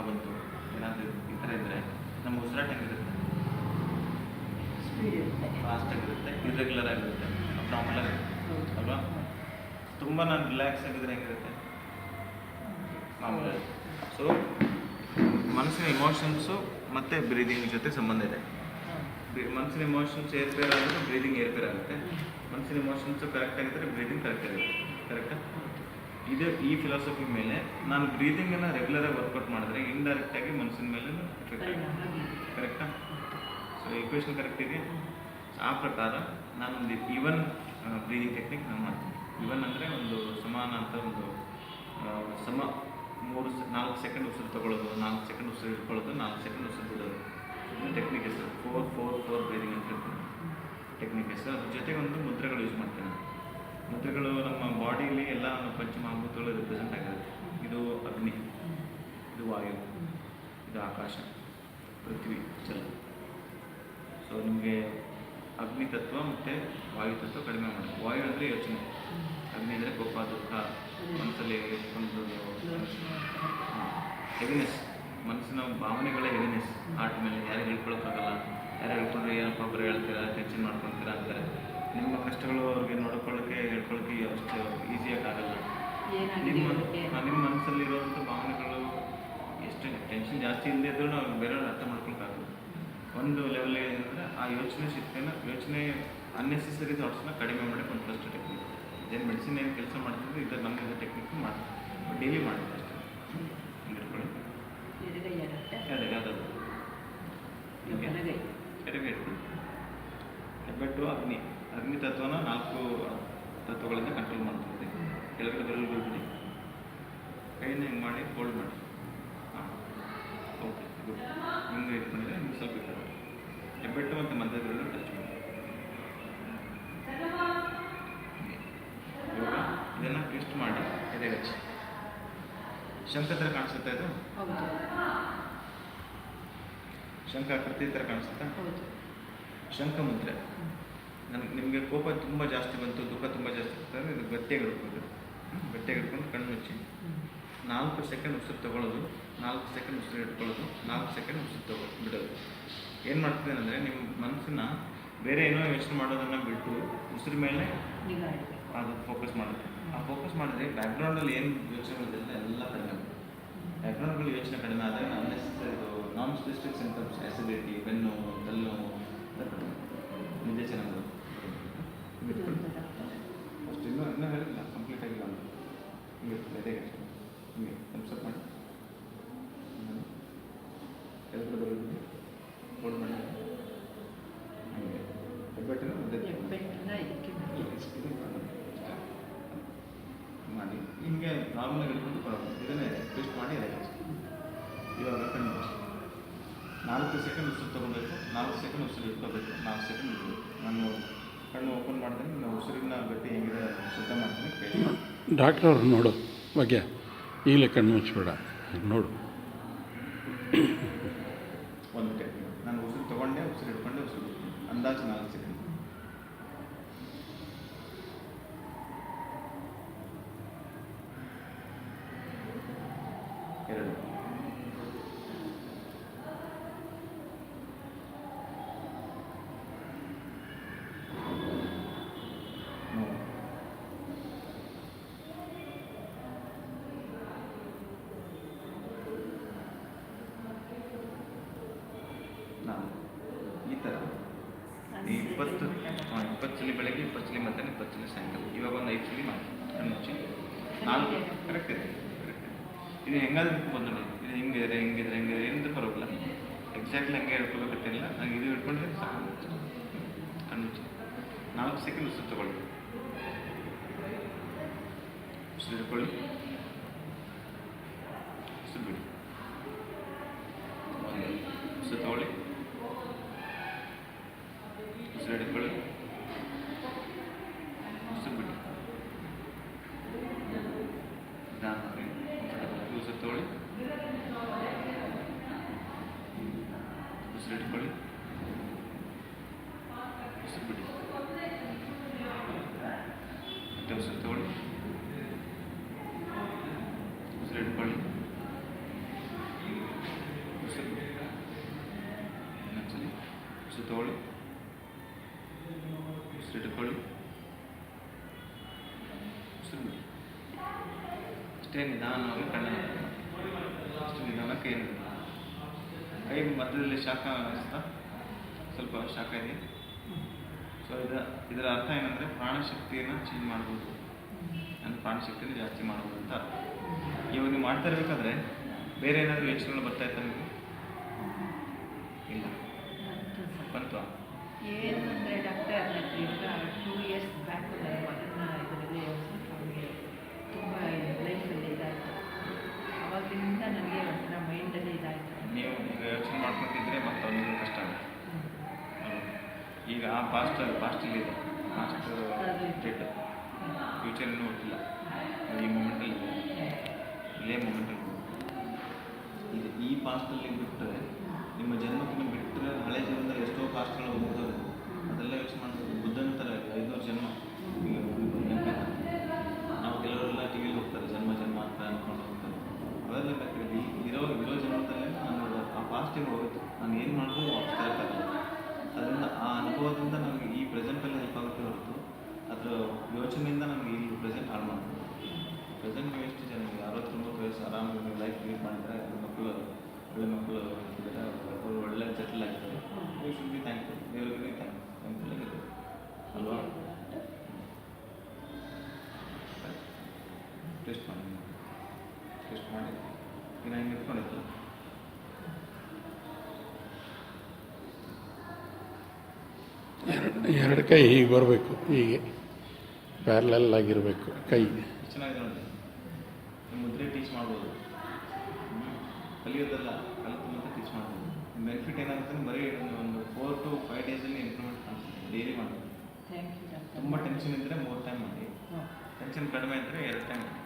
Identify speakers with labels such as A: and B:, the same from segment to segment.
A: ಬಂತು ಏನಾದರೂ ಈ ಥರ ಇದ್ದರೆ ನಮ್ಮ ಉಸಿರಾಟ ಹೆಂಗಿರುತ್ತೆ? ಫಾಸ್ಟಾಗಿರುತ್ತೆ, ಇರ್ರೆಗ್ಯುಲರ್ ಆಗಿರುತ್ತೆ, ಅಬ್ನಾರ್ಮಲ್ ಆಗಿರುತ್ತೆ ಅಲ್ವಾ? ತುಂಬ ನಾನು ರಿಲ್ಯಾಕ್ಸ್ ಆಗಿದ್ರೆ ಹೆಂಗಿರುತ್ತೆ? ಮಾಮೂಲಿ. ಸೊ ಮನಸ್ಸಿನ ಇಮೋಷನ್ಸು ಮತ್ತು ಬ್ರೀದಿಂಗ್ ಜೊತೆ ಸಂಬಂಧ ಇದೆ. ಮನಸ್ಸಿನ ಇಮೋಷನ್ಸ್ ಏರ್ಪೇರ್ ಆಗಿದ್ರೆ ಬ್ರೀದಿಂಗ್ ಏರ್ಪೇರ್ ಆಗುತ್ತೆ. ಮನಸ್ಸಿನ ಇಮೋಷನ್ಸು ಕರೆಕ್ಟ್ ಆಗಿದ್ದರೆ ಬ್ರೀದಿಂಗ್ ಕರೆಕ್ಟ್ ಆಗುತ್ತೆ. ಕರೆಕ್ಟಾ? ಇದು ಈ ಫಿಲಾಸಫಿ ಮೇಲೆ ನಾನು ಬ್ರೀದಿಂಗನ್ನು ರೆಗ್ಯುಲರಾಗಿ ವರ್ಕೌಟ್ ಮಾಡಿದ್ರೆ ಇಂಡೈರೆಕ್ಟಾಗಿ ಮನಸ್ಸಿನ ಮೇಲೆ ಎಫೆಕ್ಟ್ ಆಗುತ್ತೆ. ಕರೆಕ್ಟಾ? ಸೊ ಈಕ್ವೇಷನ್ ಕರೆಕ್ಟ್ ಇದೆ. ಆ ಪ್ರಕಾರ ನಾನೊಂದು ಈವನ್ ಬ್ರೀದಿಂಗ್ ಟೆಕ್ನಿಕ್ ನಾನು ಮಾಡ್ತೀನಿ. ಈವನ್ ಅಂದರೆ ಒಂದು ಸಮಾನ ಅಂತ ಒಂದು ಸಮ 4 ಸೆಕೆಂಡ್ ಉಸಿರು ತೊಗೊಳ್ಳೋದು, 4 ಸೆಕೆಂಡ್ ಉಸಿರು ಇಟ್ಕೊಳ್ಳೋದು, 4 ಸೆಕೆಂಡ್ ಉಸಿರು ಬಿಡೋದು. ಇದು ಟೆಕ್ನಿಕ್ ಹೆಸರು 4-4-4 ಬ್ರೀದಿಂಗ್ ಅಂತ ಹೇಳ್ತೀನಿ. ಟೆಕ್ನಿಕ್ ಹೆಸರು. ಅದ್ರ ಜೊತೆಗೆ ಒಂದು ಮುದ್ರೆಗಳು ಯೂಸ್ ಮಾಡ್ತೇನೆ. ಮುದ್ರೆಗಳು ನಮ್ಮ ಬಾಡಿಯಲ್ಲಿ ಎಲ್ಲ ಪಂಚಮಹಾಭೂತಗಳು ರಿಪ್ರೆಸೆಂಟ್ ಆಗಿರುತ್ತೆ. ಇದು ಅಗ್ನಿ, ಇದು ವಾಯು, ಇದು ಆಕಾಶ, ಪೃಥ್ವಿ, ಜಲ. ಸೊ ನಿಮಗೆ ಅಗ್ನಿ ತತ್ವ ಮತ್ತು ವಾಯು ತತ್ವ ಕಡಿಮೆ ಮಾಡಿ. ವಾಯು ಅಂದರೆ ಯೋಚನೆ, ಅಗ್ನಿ ಅಂದರೆ ಕೋಪ, ದುಃಖ, ಮನಸ್ಸಲ್ಲಿ ಒಂದು ಹೆವಿನೆಸ್, ಮನಸ್ಸಿನ ಭಾವನೆಗಳ ಹೆವಿನೆಸ್, ಆರ್ಟ್ ಮೇಲೆ ಯಾರು ಹೇಳ್ಕೊಳಕ್ಕಾಗಲ್ಲ. ಯಾರು ಹೇಳ್ಕೊಂಡ್ರೆ ಏನಪ್ಪ ಒಬ್ಬರು ಹೇಳ್ತೀರಾ, ಟೆನ್ಷನ್ ಮಾಡ್ಕೊಳ್ತೀರಾ ಅಂತಾರೆ. ನಿಮ್ಮ ಕಷ್ಟಗಳು ಅವ್ರಿಗೆ ನೋಡ್ಕೊಳ್ಳೋಕ್ಕೆ ಹೇಳ್ಕೊಳ್ಳೋಕ್ಕೆ ಅಷ್ಟು ಈಸಿಯಾಗಿ ಆಗಲ್ಲ. ನಿಮ್ಮ ಮನಸ್ಸಲ್ಲಿರುವಂಥ ಭಾವನೆಗಳು ಎಷ್ಟು ಟೆನ್ಷನ್ ಜಾಸ್ತಿ ಇಲ್ಲದೆ ಇದ್ರೂ ನಾವು ಬೇರೆಯವ್ರು ಅರ್ಥ ಮಾಡ್ಕೊಳಕ್ಕಾಗಲ್ಲ. ಒಂದು ಲೆವೆಲ್ ಏನಂದರೆ ಆ ಯೋಚನೆ ಶಕ್ತಿಯನ್ನು, ಯೋಚನೆ ಅನ್ನೆಸೆಸರಿ ಥಾಟ್ಸ್ನ ಕಡಿಮೆ ಮಾಡೋಕ್ಕೆ ಒಂದು ಫಸ್ಟ್ ಟೆಕ್ನಿಕ್. ಏನು ಮೆಡಿಸಿನ್ ಏನು ಕೆಲಸ ಮಾಡ್ತಿದ್ರೆ ಇದು ನಮಗೆ ಟೆಕ್ನಿಕ್ ಮಾಡ್ತೀವಿ, ಡೈಲಿ ಮಾಡ್ತೀವಿ ಅಷ್ಟೇ. ಹಿಂಗಿಟ್ಕೊಳ್ಳಿ, ಯಾವ್ದಾದ್ರು ಎಡಗೈ ಇಟ್ಕೊಳ್ಳಿ. ಹೆಬ್ಬೆಟ್ಟು ಅಗ್ನಿ ತತ್ವನ 4 ತತ್ವಗಳಿಂದ ಕಂಟ್ರೋಲ್ ಮಾಡ್ತಿರ್ತೀವಿ. ಕೆಳಗಡೆ ಬೆರಳುಗಳು ಬಿಡಿ, ಕೈನ ಹಿಂಗೆ ಮಾಡಿ ಹೋಲ್ಡ್ ಮಾಡಿ. ಹಾಂ, ಓಕೆ, ಗುಡ್. ಹಿಂಗೆ ಇಟ್ಕೊಂಡಿದ್ರೆ ನಿಮ್ಗೆ ಸ್ವಲ್ಪ ಇಟ್ಕೊಳ್ಳಿ. ಹೆಬ್ಬೆಟ್ಟು ಮತ್ತು ಮಧ್ಯ ಬೆರಳು ಟಚ್ ಮಾಡಿ. ಇವಾಗ ಇದನ್ನು ಟ್ವಿಸ್ಟ್ ಮಾಡಿ ಎದೆ ಹಚ್ಚಿ. ಶಂಖ ಥರ ಕಾಣಿಸುತ್ತಾ ಇದು? ಶಂಖ ಆಕೃತಿ ಥರ ಕಾಣಿಸುತ್ತಾ? ಶಂಖ ಮುದ್ರೆ. ನಿಮಗೆ ಕೋಪ ತುಂಬ ಜಾಸ್ತಿ ಬಂತು, ದುಃಖ ತುಂಬ ಜಾಸ್ತಿ ಇರ್ತದೆ, ಇದು ಗಟ್ಟಿಯಾಗಿ ಹಿಡ್ಕೊಂಡು ಕಣ್ಣು ಮುಚ್ಚಿ 4 ಸೆಕೆಂಡ್ ಉಸಿರು ತೊಗೊಳ್ಳೋದು, 4 ಸೆಕೆಂಡ್ ಉಸಿರು ಇಟ್ಕೊಳ್ಳೋದು, 4 ಸೆಕೆಂಡ್ ಉಸಿರು ಬಿಡೋದು. ಏನು ಮಾಡ್ತಿದ್ದೇನೆ ಅಂದರೆ ನಿಮ್ಮ ಮನಸ್ಸನ್ನ ಬೇರೆ ಏನೋ ಯೋಚನೆ ಮಾಡೋದನ್ನು ಬಿಟ್ಟು ಉಸಿರು ಮೇಲೆ ಅದು ಫೋಕಸ್ ಮಾಡುತ್ತೆ. ಆ ಫೋಕಸ್ ಮಾಡಿದ್ರೆ ಬ್ಯಾಕ್ಗ್ರೌಂಡಲ್ಲಿ ಏನು ಯೋಚನೆಗಳಿದೆ ಎಲ್ಲ ಕಡಿಮೆ ಆಗುತ್ತೆ. ಬ್ಯಾಕ್ಗ್ರೌಂಡ್ಗಳು ಯೋಚನೆ ಕಡಿಮೆ ಆದರೆ ಇದು ನಾನ್ ಸ್ಪೆಸಿಫಿಕ್ ಸಿಂಟಮ್ಸ್, ಆ್ಯಸಿಡಿಟಿ, ಬೆನ್ನು, ತಲೆನೋವು ಎಲ್ಲ ಕಡಿಮೆ, ನಿದ್ದೆ ಚೆನ್ನಾಗಿ ಅಷ್ಟು ಇನ್ನೂ ಹೇಳಿಲ್ಲ, ಕಂಪ್ಲೀಟ್ ಆಗಿಲ್ಲ ಅಂತ ಹಿಂಗೆ ಎದೆಗೆ ಹಿಂಗೆ ಕನ್ಸಪ್ ಮಾಡಿ ಕೆಳಗಡೆ ಬರೋದು ಫೋಲ್ಡ್ ಮಾಡಿ ಹಾಗೆ ಹೆಬ್ಬೆಟ್ಟನ್ನು ಮಾಡಿ ಹಿಂಗೆ ನಾರ್ಮಲಾಗಿ ಇಟ್ಕೊಂಡು ಬರೋದು. ಇದನ್ನೇ ಟ್ವಿಸ್ಟ್ ಮಾಡಿ ಎದೆಗೆ ಇವಾಗ ಕಣ್ಣು 4 ಸೆಕೆಂಡ್ ಉಸಿರು ತೊಗೊಳ್ಬೇಕು, 4 ಸೆಕೆಂಡ್ ಉಸಿರು ಇಟ್ಕೋಬೇಕು, 4 ಸೆಕೆಂಡ್ ಇಡಬೇಕು. ನಾನು ಕಣ್ಣು ಓಪನ್ ಮಾಡಿದ್ರೆ ನಾನು ಉಸಿರಿನ ಗಟ್ಟಿ ಹೆಂಗಿದೆ ಶುದ್ಧ ಮಾಡ್ತೀನಿ. ಕೈ
B: ಡಾಕ್ಟ್ರ್ ಅವ್ರು ನೋಡು ಬಗ್ಗೆ ಈಗಲೇ ಕಣ್ಣು ಮುಚ್ಚಬೇಡ, ನೋಡು.
A: ಒಂದು ಟೆಕ್ನಿಕ್, ನಾನು ಉಸಿರು ತೊಗೊಂಡೆ, ಉಸಿರು ಹಿಡ್ಕೊಂಡೆ, ಉಸಿರು ಬಿಡ್ತೀನಿ. ಅಂದಾಜು 4 ಸೆಕೆಂಡ್. ಎರಡು, ನಾನು ಈ ಥರ 20 ಸಲ ಬೆಳಗ್ಗೆ, 20 ಸಲ ಮಧ್ಯಾಹ್ನ, 20 ಸಲ ಸಾಯಂಕಾಲ, ಇವಾಗ ಒಂದು 5 ಸಲ ಮಾಡಿ ಕಣ್ಣು ಮುಚ್ಚಿ 4 ಕರೆಕ್ಟ್ ಇದೆ. ಇದು ಹೆಂಗಾದ್ರೂ ಬಂದು ನೋಡಿ, ಇದು ಹಿಂಗಿದ್ರೆ ಏನಂತ ಪರವಾಗಿಲ್ಲ. ಎಕ್ಸಾಕ್ಟ್ಲಿ ಹಂಗೆ ಹೇಳ್ಕೊಬೇಕಂತಿಲ್ಲ. ನಂಗೆ ಇದು ಹಿಡ್ಕೊಂಡ್ರೆ ಸಾಕು. ಕಣ್ಣು ಮುಚ್ಚಿ 4 ಸೆಕೆಂಡ್ ಉಸಿರು ತೊಗೊಳ್ಳಿ. ಉಸಿರು ಹಿಡ್ಕೊಳ್ಳಿ, ಉಸಿರು ಬಿಡಿ. ಉಸಿರು ತೊಗೊಳ್ಳಿ, ಉಸಿರು ಹಿಡ್ಕೊಳ್ಳಿ, ಉಸಿರು ಬಿಡಿ. ಉಸಿರು ತೊಗೊಳ್ಳಿ, ಉಸಿರು ಹಿಡ್ಕೊಳ್ಳಿ, ಉಸಿರು ಬಿಡಿ. ಮತ್ತೆ ಉಸಿರು ತೊಗೊಳ್ಳಿ, ಉಸಿರು ಹಿಡ್ಕೊಳ್ಳಿ, ತಗೊಳ್ಳಿ, ಉಸಿರು ಇಟ್ಕೊಳ್ಳಿ, ಉಸಿರು ಬಿಡಿ. ಅಷ್ಟೇ ನಿಧಾನವಾಗಿ ಕಣ್ಣನ್ನು ಅಷ್ಟು ನಿಧಾನಕ್ಕೆ ಏನು ಕೈ ಮಧ್ಯದಲ್ಲಿ ಶಾಖ ಅನಿಸ್ತಾ ಸ್ವಲ್ಪ ಶಾಖ ಇದೆ. ಸೊ ಇದರ ಅರ್ಥ ಏನಂದರೆ ಪ್ರಾಣಶಕ್ತಿಯನ್ನು ಚೇಂಜ್ ಮಾಡ್ಬೋದು, ಅಂದರೆ ಪ್ರಾಣಶಕ್ತಿಯನ್ನು ಜಾಸ್ತಿ ಮಾಡ್ಬೋದು ಅಂತ ಅರ್ಥ. ಇವಾಗ ನೀವು ಮಾಡ್ತಾ ಇರಬೇಕಾದ್ರೆ ಬೇರೆ ಏನಾದರೂ ಯೋಚನೆಗಳು ಬರ್ತಾ ಇತ್ತ ನಿಮಗೆ? ಇಲ್ಲ ಬಂತು?
C: ಏನಂದರೆ ಡಾಕ್ಟರ್ ಈಗ 2 years ಬ್ಯಾಕ್ ನನ್ನ ಮಗನ ಇದರಲ್ಲಿ ಅವನಿಗೆ ತುಂಬ ಲೈಫಲ್ಲಿ ಇದಾಯಿತು. ಅವಾಗಿಂದ ನನಗೆ ಒಂಥರ ಮೈಂಡಲ್ಲಿ ಇದಾಯಿತು.
A: ನೀವು ಈಗ ಯೋಚನೆ ಮಾಡ್ಕೊತಿದ್ರೆ ಮತ್ತು ಅವನಿಗೆ ಕಷ್ಟ ಆಗುತ್ತೆ. ಈಗ ಆ ಪಾಸ್ಟಲ್ಲಿ ಇದೆ, ಪಾಸ್ಟ್ ಡೆಡ್, ಫ್ಯೂಚರ್ ಇನ್ನೂ ಗೊತ್ತಿಲ್ಲ. ಈ ಮೂಮೆಂಟಲ್ಲಿ ಇಲ್ಲೇ ಮೂಮೆಂಟಲ್ಲಿ ಈಗ ಈ ಪಾಸ್ಟಲ್ಲಿ ಬಿಟ್ಟರೆ ನಿಮ್ಮ ಜನ್ಮಕ್ಕಿಂತ ಬಿಟ್ಟರೆ ಹಳೆ ಜನ್ಮದಲ್ಲಿ ಎಷ್ಟೋ ಪಾಸ್ಟ್ಗಳು ಹೋಗ್ತವೆ. ಅದೆಲ್ಲ ಯೋಚನೆ ಮಾಡ್ಬೋದು. ಬುದ್ಧನ ಥರ 500 ಜನ್ಮ ನಾವು ಕೆಲವರೆಲ್ಲ ಟಿ ವಿಲಿ ಹೋಗ್ತಾರೆ, ಜನ್ಮ ಜನ್ಮ ಅಂತ ಅಂದ್ಕೊಂಡು ಹೋಗ್ತಾರೆ. ಅವೆಲ್ಲ ಬೇಕಾದ್ರೆ ಇರೋ ಜನ್ಮದಲ್ಲೇ ನಾನು ಆ ಪಾಸ್ಟಿಗೆ ಹೋಗುತ್ತೆ. ನಾನು ಏನು ಮಾಡಿದ್ರು ವಾಪಸ್ ತರೋಕ್ಕಾಗಲ್ಲ. ಅದರಿಂದ ಆ ಅನುಭವದಿಂದ ನನಗೆ ಈ ಪ್ರೆಸೆಂಟಲ್ಲಿ ಹೆಲ್ಪ್ ಆಗುತ್ತೆ ಹೊರತು ಅದರ ಯೋಚನೆಯಿಂದ ನನಗೆ ಈ ಪ್ರೆಸೆಂಟ್ ಹಾಳು ಮಾಡ್ಬೋದು. ಪ್ರೆಸೆಂಟ್ ನೀವು ಎಷ್ಟು ಜನ 60-90 ವಯಸ್ಸು ಆರಾಮಾಗಿ ನೀವು ಲೈಫ್ ಲೀಡ್ ಮಾಡಿದರೆ ಒಳ್ಳೆ ಮಕ್ಕಳು ಇದ್ದಾರೆ, ಅವರು ಒಳ್ಳೆ ಸೆಟಲ್ ಆಗ್ತಾರೆ. ಯು ಶುಡ್ ಬಿ ಥ್ಯಾಂಕ್ಫುಲ್, ದೇವರಿಗೆ ಥ್ಯಾಂಕ್ಫುಲ್ ಆಗಿದೆ ಅಲ್ವಾ? ಟೆಸ್ಟ್ ಮಾಡಿ ಈಗ ಹಿಂಗೆ ಇಟ್ಕೊಂಡಿತ್ತು.
B: ಎರಡು ಕೈ ಹೀಗೆ ಬರಬೇಕು, ಹೀಗೆ ಪ್ಯಾರಲಲ್ ಆಗಿರಬೇಕು ಕೈ.
A: ಚೆನ್ನಾಗಿದೆ ನೋಡಿ. ನೀವು ಮುದ್ರೆ ಟೀಚ್ ಮಾಡ್ಬೋದು, ಕಲಿಯೋದಲ್ಲ ಕಲಿತು ಮತ್ತೆ ಟೀಚ್ ಮಾಡ್ಬೋದು. ಬೆನಿಫಿಟ್ ಏನಾಗುತ್ತೆ ಬರೀ ಒಂದು 4 to 5 ಡೇಸಲ್ಲಿ ಇಂಪ್ರೂವ್ಮೆಂಟ್ ಕಾಣಿಸುತ್ತೆ. ಡೈಲಿ ಮಾಡ್ಬೋದು.
C: Thank you doctor.
A: ತುಂಬ ಟೆನ್ಷನ್ ಇದ್ದರೆ 3 ಟೈಮ್ ಮಾಡಿ, ಟೆನ್ಷನ್ ಕಡಿಮೆ ಇದ್ದರೆ 2 ಟೈಮ್ ಮಾಡಿ.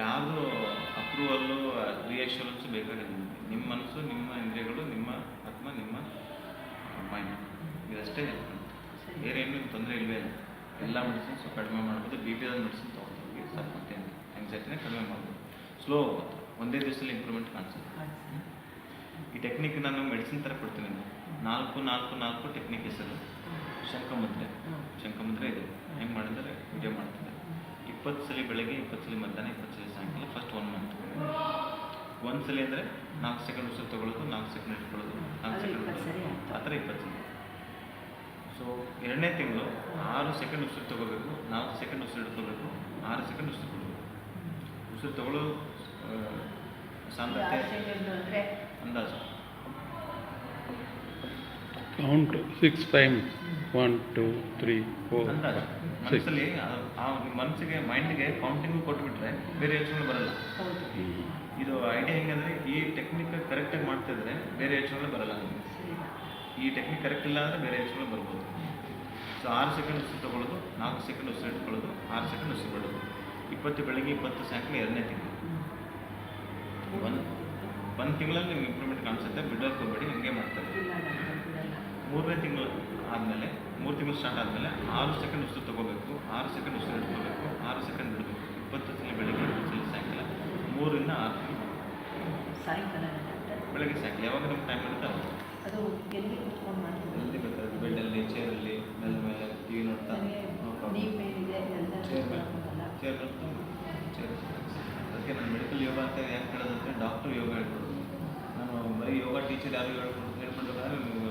A: ಯಾವುದು ಅಪ್ರೂವಲ್ಲು ರಿಯಾಕ್ಷನ್ಸು ಬೇಕಾಗಿಲ್ಲ. ನಿಮ್ಮ ಮನಸ್ಸು, ನಿಮ್ಮ ಇಂದ್ರಿಯಗಳು, ನಿಮ್ಮ ಆತ್ಮ, ನಿಮ್ಮ ಮೈಂಡ್, ಇದಷ್ಟೇ ಹೆಲ್ಪ್ ಮಾಡುತ್ತೆ. ಬೇರೆ ಏನೂ ತೊಂದರೆ ಇಲ್ಲವೇ ಇಲ್ಲ. ಎಲ್ಲ ಮೆಡಿಸಿನ್ಸು ಕಡಿಮೆ ಮಾಡ್ಬೋದು. ಬಿ ಪಿ ಆದ ಮೆಡಿಸಿನ್ ತೊಗೊಳ್ತೀವಿ, ಸ್ವಲ್ಪ ಮತ್ತೆ ಆ್ಯಂಗ್ಸೈಟಿನೇ ಕಡಿಮೆ ಮಾಡ್ಬೋದು. ಸ್ಲೋ ಹೋಗುತ್ತೆ, ಒಂದೇ ದಿವಸದಲ್ಲಿ ಇಂಪ್ರೂವ್ಮೆಂಟ್ ಕಾಣಿಸುತ್ತೆ. ಈ ಟೆಕ್ನಿಕ್ ನಾನು ಮೆಡಿಸಿನ್ ಥರ ಕೊಡ್ತೀನಿ. 4-4-4 ಟೆಕ್ನಿಕ್ ಹೆಸರು. ಶಂಖಮುದ್ರೆ ಇದೆ. ಹೆಂಗೆ ಮಾಡಿದರೆ ವಿಡಿಯೋ ಮಾಡ್ತಿದ್ದೆ. 20 ಸಲ ಬೆಳಗ್ಗೆ, 20 ಸಲ ಮಧ್ಯಾಹ್ನ, 20 ಸಲ ಸಾಯಂಕಾಲ. First 1 month. 1 ಸಲ ಅಂದರೆ 4 ಸೆಕೆಂಡ್ ಉಸಿರು ತೊಗೊಳ್ಳೋದು, 4 ಸೆಕೆಂಡ್ ಇಟ್ಕೊಳ್ಳೋದು, 4 ಸೆಕೆಂಡ್ ಆ ಥರ 20 ಸಲ. ಸೊ 2ನೇ ತಿಂಗಳು 6 ಸೆಕೆಂಡ್ ಉಸಿರು ತೊಗೋಬೇಕು, 4 ಸೆಕೆಂಡ್ ಉಸಿರು ಇಟ್ಕೋಬೇಕು, 6 ಸೆಕೆಂಡ್ ಉಸಿರು ಕೊಡಬೇಕು. ಉಸಿರು ತೊಗೊಳ್ಳೋ ಸಾಂದ್ರತೆ ಅಂದಾಜು
B: ಕೌಂಟ್ 6 times 1 2 3 4
A: ಅಂದಾಜು ಮನಸ್ಸಲ್ಲಿ ಆ ಮನಸ್ಸಿಗೆ ಮೈಂಡ್ಗೆ ಕೌಂಟಿಂಗು ಕೊಟ್ಬಿಟ್ರೆ ಬೇರೆ ಯೋಚನೆ ಬರಲ್ಲ. ಇದು ಐಡಿಯಾ ಹೆಂಗಂದರೆ ಈ ಟೆಕ್ನಿಕ್ ಕರೆಕ್ಟಾಗಿ ಮಾಡ್ತಿದ್ರೆ ಬೇರೆ ಯೋಚನೆ ಬರಲ್ಲ. ಈ ಟೆಕ್ನಿಕ್ ಕರೆಕ್ಟ್ ಇಲ್ಲ ಅಂದರೆ ಬೇರೆ ಯೋಚನೆ ಬರ್ಬೋದು. ಸೊ 6 ಸೆಕೆಂಡ್ ಉಸಿರು ತೊಗೊಳ್ಳೋದು, 4 ಸೆಕೆಂಡ್ ಉಸಿರು ಇಟ್ಕೊಳ್ಳೋದು, 6 ಸೆಕೆಂಡ್ ಉಸಿರು ಬಿಡೋದು. 20 ಬೆಳಗ್ಗೆ, 20 ಸಾಯಂಕಾಲ 2ನೇ ತಿಂಗಳು. ಒಂದು ತಿಂಗಳಲ್ಲಿ ನೀವು ಇಂಪ್ರೂವ್ಮೆಂಟ್ ಕಾಣಿಸುತ್ತೆ. ಬಿಡೋಕ್ಕೆ ಹೋಗಬೇಡಿ, ಹಿಂಗೆ ಮಾಡ್ತಾರೆ. 3ನೇ ತಿಂಗಳು ಆದಮೇಲೆ, 3 ತಿಂಗಳು ಸ್ಟಾರ್ಟ್ ಆದಮೇಲೆ 6 ಸೆಕೆಂಡ್ ಉಸಿರು ತೊಗೋಬೇಕು, 6 ಸೆಕೆಂಡ್ ಉಸಿರು ಇಟ್ಕೋಬೇಕು, 6 ಸೆಕೆಂಡ್ ಬಿಡಬೇಕು. 20 ಸಲ ಬೆಳಗ್ಗೆ, 20 ಸಲ ಸಾಯಂಕಾಲ, 3ರಿಂದ 6
C: ಸಾಯಂಕಾಲ
A: ಬೆಳಗ್ಗೆ ಸಾಯಂಕಾಲ ಯಾವಾಗ ನಮ್ಗೆ ಟೈಮ್ ಇರುತ್ತೆ ಅವಾಗ.
C: ಅದು ಎಲ್ಲಿ ಕುತ್ಕೊಂಡು ಮಾಡ್ತೀವಿ?
A: ಎಲ್ಲಿ ಬೇಕಾದ್ರೆ ಬೆಡ್ಡಲ್ಲಿ, ಚೇರಲ್ಲಿ, ನೆಲ ಮೇಲೆ ಟಿ ವಿ ನೋಡ್ತಾ
C: ನೀವು ಮೇಲಿದೆ ಎಲ್ಲ
A: ಚೇರ್. ಅದಕ್ಕೆ ನಾನು ಮೆಡಿಕಲ್ ಯೋಗ ಅಂತ ಯಾಕೆ ಹೇಳೋದಂದರೆ ಡಾಕ್ಟರ್ ಯೋಗ ಹೇಳ್ಕೊಡೋದು. ನಾನು ಬರೀ ಯೋಗ ಟೀಚರ್ ಯಾರು ಹೇಳ್ಕೊಡ್ಬೇಕಾದ್ರೆ ನೀವು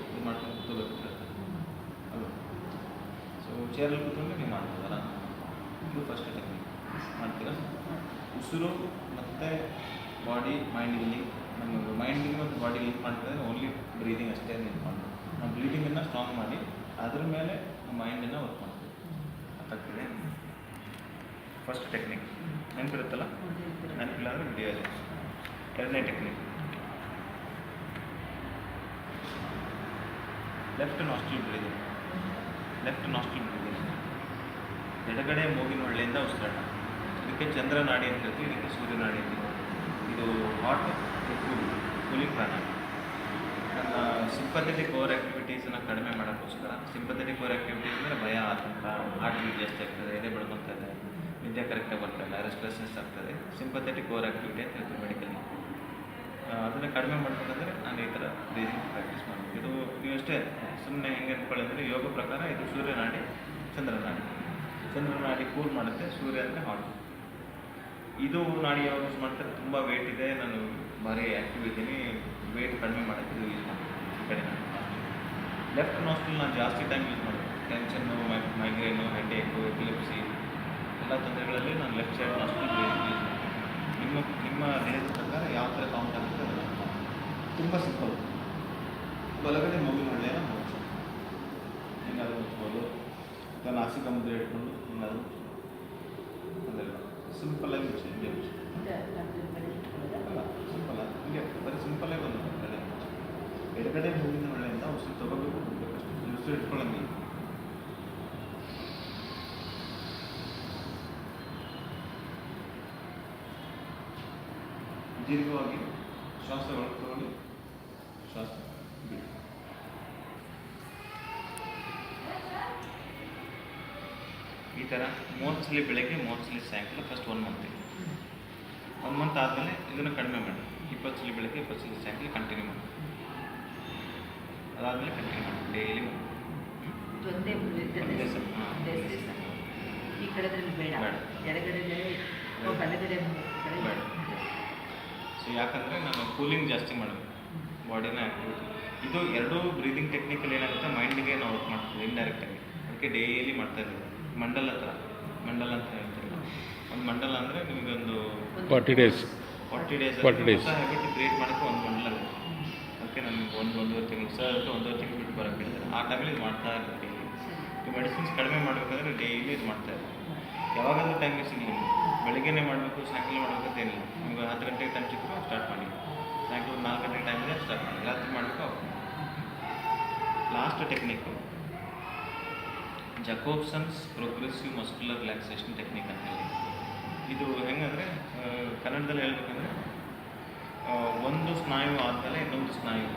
A: ಇದು ಮಾಡ್ಕೊಂಡು ಕೂತ್ಕೋಬೇಕು ಅಲ್ವ. ಸೊ ಚೇರಲ್ಲಿ ಕೂತ್ಕೊಂಡು ನೀವು ಮಾಡ್ಬೋದಲ್ಲ. ಇದು ಫಸ್ಟ್ ಟೆಕ್ನಿಕ್ ಮಾಡ್ತೀರಾ. ಉಸಿರು ಮತ್ತು ಬಾಡಿ ಮೈಂಡಿಗೆ ಲಿಂಕ್, ನಮ್ಮ ಮೈಂಡಿಗೆ ಮತ್ತು ಬಾಡಿ ಲಿಂಕ್ ಮಾಡ್ತಿದ್ರೆ ಓನ್ಲಿ ಬ್ರೀದಿಂಗ್ ಅಷ್ಟೇ ಲಿಂಕ್ ಮಾಡೋದು. ನಾವು ಬ್ರೀದಿಂಗನ್ನು ಸ್ಟ್ರಾಂಗ್ ಮಾಡಿ ಅದ್ರ ಮೇಲೆ ನಮ್ಮ ಮೈಂಡನ್ನು ವರ್ಕ್ ಮಾಡ್ತೀವಿ. ಅರ್ಥಾಗ್ತಿದೆ? ಫಸ್ಟ್ ಟೆಕ್ನಿಕ್ ನೆನಪಿರುತ್ತಲ್ಲ, ನೆನಪಿಲ್ಲ ಅಂದರೆ ವಿಡಿಯೋ ಇದೆ. 2ನೇ ಟೆಕ್ನಿಕ್ ಲೆಫ್ಟ್ ನಾಸ್ಟ್ರಿಲ್ ಬ್ರೀದಿಂಗ್. ಎಡಗಡೆ ಮೂಗಿನ ಒಳ್ಳೆಯಿಂದ ಉಸಿರಾಟ. ಇದಕ್ಕೆ ಚಂದ್ರನಾಡಿ ಅಂತ ಹೇಳ್ತೀವಿ, ಇದಕ್ಕೆ ಸೂರ್ಯನಾಡಿ ಅಂತ. ಇದು ಹಾಟ್ ಕೂಲಿಂಗ್ ಪ್ರಾಣಾಯಾಮ. ನನ್ನ ಸಿಂಪಥೆಟಿಕ್ ಓವರ್ ಆ್ಯಕ್ಟಿವಿಟೀಸನ್ನು ಕಡಿಮೆ ಮಾಡೋಕ್ಕೋಸ್ಕರ. ಸಿಂಪಥೆಟಿಕ್ ಓವರ್ ಆ್ಯಕ್ಟಿವಿಟೀಸ್ ಅಂದರೆ ಭಯ, ಆತಂಕ, ಹಾರ್ಟ್ ಬೀಟ್ ಜಾಸ್ತಿ ಆಗ್ತದೆ, ಎದೆ ಬೆಳ್ಕೊತಾ ಇದೆ, ನಿದ್ದೆ ಕರೆಕ್ಟಾಗಿ ಬರ್ತಾಯಿಲ್ಲ, ರೆಸ್ಟ್ಲೆಸ್ನೆಸ್ ಆಗ್ತದೆ. ಸಿಂಪಥೆಟಿಕ್ ಓವರ್ ಆ್ಯಕ್ಟಿವಿಟಿ ಅಂತ ಹೇಳ್ತೀವಿ ಮೆಡಿಕಲಿ. ಅದರ ಅದನ್ನು ಕಡಿಮೆ ಮಾಡಬೇಕಂದ್ರೆ ನಾನು ಈ ಥರ ಬ್ರೀದಿಂಗ್ ಪ್ರಾಕ್ಟೀಸ್ ಮಾಡಬೇಕು. ಇದು ನೀವಷ್ಟೇ ಸುಮ್ಮನೆ ಹೆಂಗೆ ಅಂದ್ಕೊಳ್ಳಿ ಅಂದರೆ ಯೋಗ ಪ್ರಕಾರ ಇದು ಸೂರ್ಯನಾಡಿ ಚಂದ್ರನಾಡಿ. ಚಂದ್ರನಾಡಿ ಕೂಲ್ ಮಾಡುತ್ತೆ, ಸೂರ್ಯ ಅಂದರೆ ಹಾಟ್. ಇದು ನಾಡಿ ಯಾವಾಗ ಯೂಸ್ ಮಾಡ್ತಾರೆ, ತುಂಬ ವೇಟ್ ಇದೆ, ನಾನು ಭಾರಿ ಆ್ಯಕ್ಟಿವ್ ಇದ್ದೀನಿ, ವೇಟ್ ಕಡಿಮೆ ಮಾಡೋಕ್ಕೆ ಇದು ಯೂಸ್ ಮಾಡ್ತೀನಿ. ಈ ಕಡೆ ನಾನು ಲೆಫ್ಟ್ ನೋಸ್ಟ್ರಲ್ ನಾನು ಜಾಸ್ತಿ ಟೈಮ್ ಯೂಸ್ ಮಾಡ್ತೀನಿ. ಟೆನ್ಷನ್ನು, ಮೈಗ್ರೇನು, ಹೆಡ್ಏಕು, ಎಪಿಲೆಪ್ಸಿ ಎಲ್ಲ ತೊಂದರೆಗಳಲ್ಲಿ ನಾನು ಲೆಫ್ಟ್ ಸೈಡ್ ನೋಸ್ಟ್ರಲ್ ಬ್ರೀದಿಂಗ್ ಯೂಸ್ ಮಾಡ್ತೀನಿ. ನಿಮ್ಮ ದೇಹದ ಪ್ರಕಾರ ಯಾವ ಥರ ಕೌಂಟ್ ಆಗುತ್ತೆ ಅದನ್ನು ತುಂಬ ಸಿಂಪಲ್. ಬಲಗಡೆ ಮೂಗಿನ ಹಳ್ಳಿಯನ್ನು ಮುಚ್ಚು, ಹಿಂಗಾದ್ರೂ ಮುಚ್ಬೋದು, ಅಥವಾ ನಾಸಿಕ ಮುದ್ರೆ ಇಟ್ಕೊಂಡು ಹಿಂಗಾದ್ರೂ ಅದೆಲ್ಲ ಸಿಂಪಲ್ಲಾಗಿ ಮುಚ್ಚಿ, ಹಿಂಗೆ ಮುಚ್ಚಿ. ಅಲ್ಲ ಸಿಂಪಲ್ ಹಿಂಗೆ ಬರೀ ಸಿಂಪಲ್ಲಾಗಿ ಬಂದು ಎಡಗಡೆ ಮೂಗಿನ ಹಳ್ಳಿಯಿಂದ ಉಸಿರು ತಗೋಬೇಕು, ಬಿಡಬೇಕಷ್ಟು. ಉಸಿರು ಇಟ್ಕೊಳ್ಳಂಗಿಲ್ಲ. ದೀರ್ಘವಾಗಿ ಶ್ವಾಸ ಒಳಗೆ ತಗೊಳ್ಳಿ, ಶ್ವಾಸ ಬಿಡಿ. ಈ ಥರ 30 ಸಲ ಬೆಳಗ್ಗೆ 30 ಸಲ ಸಾಯಂಕಾಲ ಫಸ್ಟ್ 1 ಮಂತ್. 1 ಮಂತ್ ಆದಮೇಲೆ ಇದನ್ನು ಕಡಿಮೆ ಮಾಡಿ 20 ಸಲ ಬೆಳಗ್ಗೆ 20 ಸಲ ಸಾಯಂಕಾಲ ಕಂಟಿನ್ಯೂ ಮಾಡಿ. ಅದಾದಮೇಲೆ ಕಂಟಿನ್ಯೂ ಮಾಡಿ ಡೈಲಿ ಒಂದೇ ಸಲ.
C: ಈ ಕಡೆದಲ್ಲಿ ಬೇಡ, ಎಡಗಡೆ ಬಲಗಡೆ
A: ಬೇಡ. ಸೊ ಯಾಕಂದರೆ ನಾನು ಕೂಲಿಂಗ್ ಜಾಸ್ತಿ ಮಾಡಬೇಕು, ಬಾಡಿನ ಆ್ಯಕ್ಟಿವಿಟಿ. ಇದು ಎರಡೂ ಬ್ರೀದಿಂಗ್ ಟೆಕ್ನಿಕಲ್ಲಿ ಏನಾಗುತ್ತೆ, ಮೈಂಡಿಗೆ ನಾವು ವರ್ಕ್ ಮಾಡ್ತೀವಿ ಇಂಡೈರೆಕ್ಟಾಗಿ. ಅದಕ್ಕೆ ಡೈಲಿ ಮಾಡ್ತಾ ಇದ್ದೀವಿ. ಮಂಡಲ ಥರ, ಮಂಡಲ ಅಂತ ಹೇಳ್ತೀವಿ. ಒಂದು ಮಂಡಲ ಅಂದರೆ ನಿಮಗೊಂದು
B: 40 days
A: ಹೊಸ ಹ್ಯಾಬಿಟ್ ಕ್ರಿಯೇಟ್ ಮಾಡೋಕ್ಕೆ ಒಂದು ಮಂಡಲ ಬೇಕು. ಅದಕ್ಕೆ ನನಗೆ ಒಂದೂವರೆ ತಿಂಗಳು ಸರ್ 1.5 ತಿಂಗಳು ಬಿಟ್ಟು ಬರೋಕ್ಕೆ ಹೇಳ್ತಾರೆ. ಆ ಟೈಮಲ್ಲಿ ಇದು ಮಾಡ್ತಾ ಇರ್ತೀನಿ. ಡೈಲಿ ಈ ಮೆಡಿಸಿನ್ಸ್ ಕಡಿಮೆ ಮಾಡಬೇಕಾದ್ರೆ ಡೈಲಿ ಇದು ಮಾಡ್ತಾ ಇರ್ತೀನಿ. ಯಾವಾಗಲೂ ಟೈಮ್ ಸಿಗಲಿಲ್ಲ, ಬೆಳಗ್ಗೆನೇ ಮಾಡಬೇಕು, ಸಾಯಂಕಾಲ ಮಾಡಬೇಕಂತ ಏನಿಲ್ಲ. ನಿಮ್ಗೆ 10 ಗಂಟೆಗೆ ಟೈಮ್ ಸಿಕ್ಕರು ಸ್ಟಾರ್ಟ್ ಮಾಡಿ, ಸಾಯಂಕಾಲ 4 ಗಂಟೆಗೆ ಟೈಮ್ ಇದೆ ಸ್ಟಾರ್ಟ್ ಮಾಡಿ, ರಾತ್ರಿ ಮಾಡಬೇಕು. ಅವಾಗ last technique Jacobson's progressive muscular relaxation technique ಅಂತ ಹೇಳಿ. ಇದು ಹೆಂಗಂದರೆ ಕನ್ನಡದಲ್ಲಿ ಹೇಳ್ಬೇಕಂದ್ರೆ ಒಂದು ಸ್ನಾಯು ಆದಮೇಲೆ ಇನ್ನೊಂದು ಸ್ನಾಯು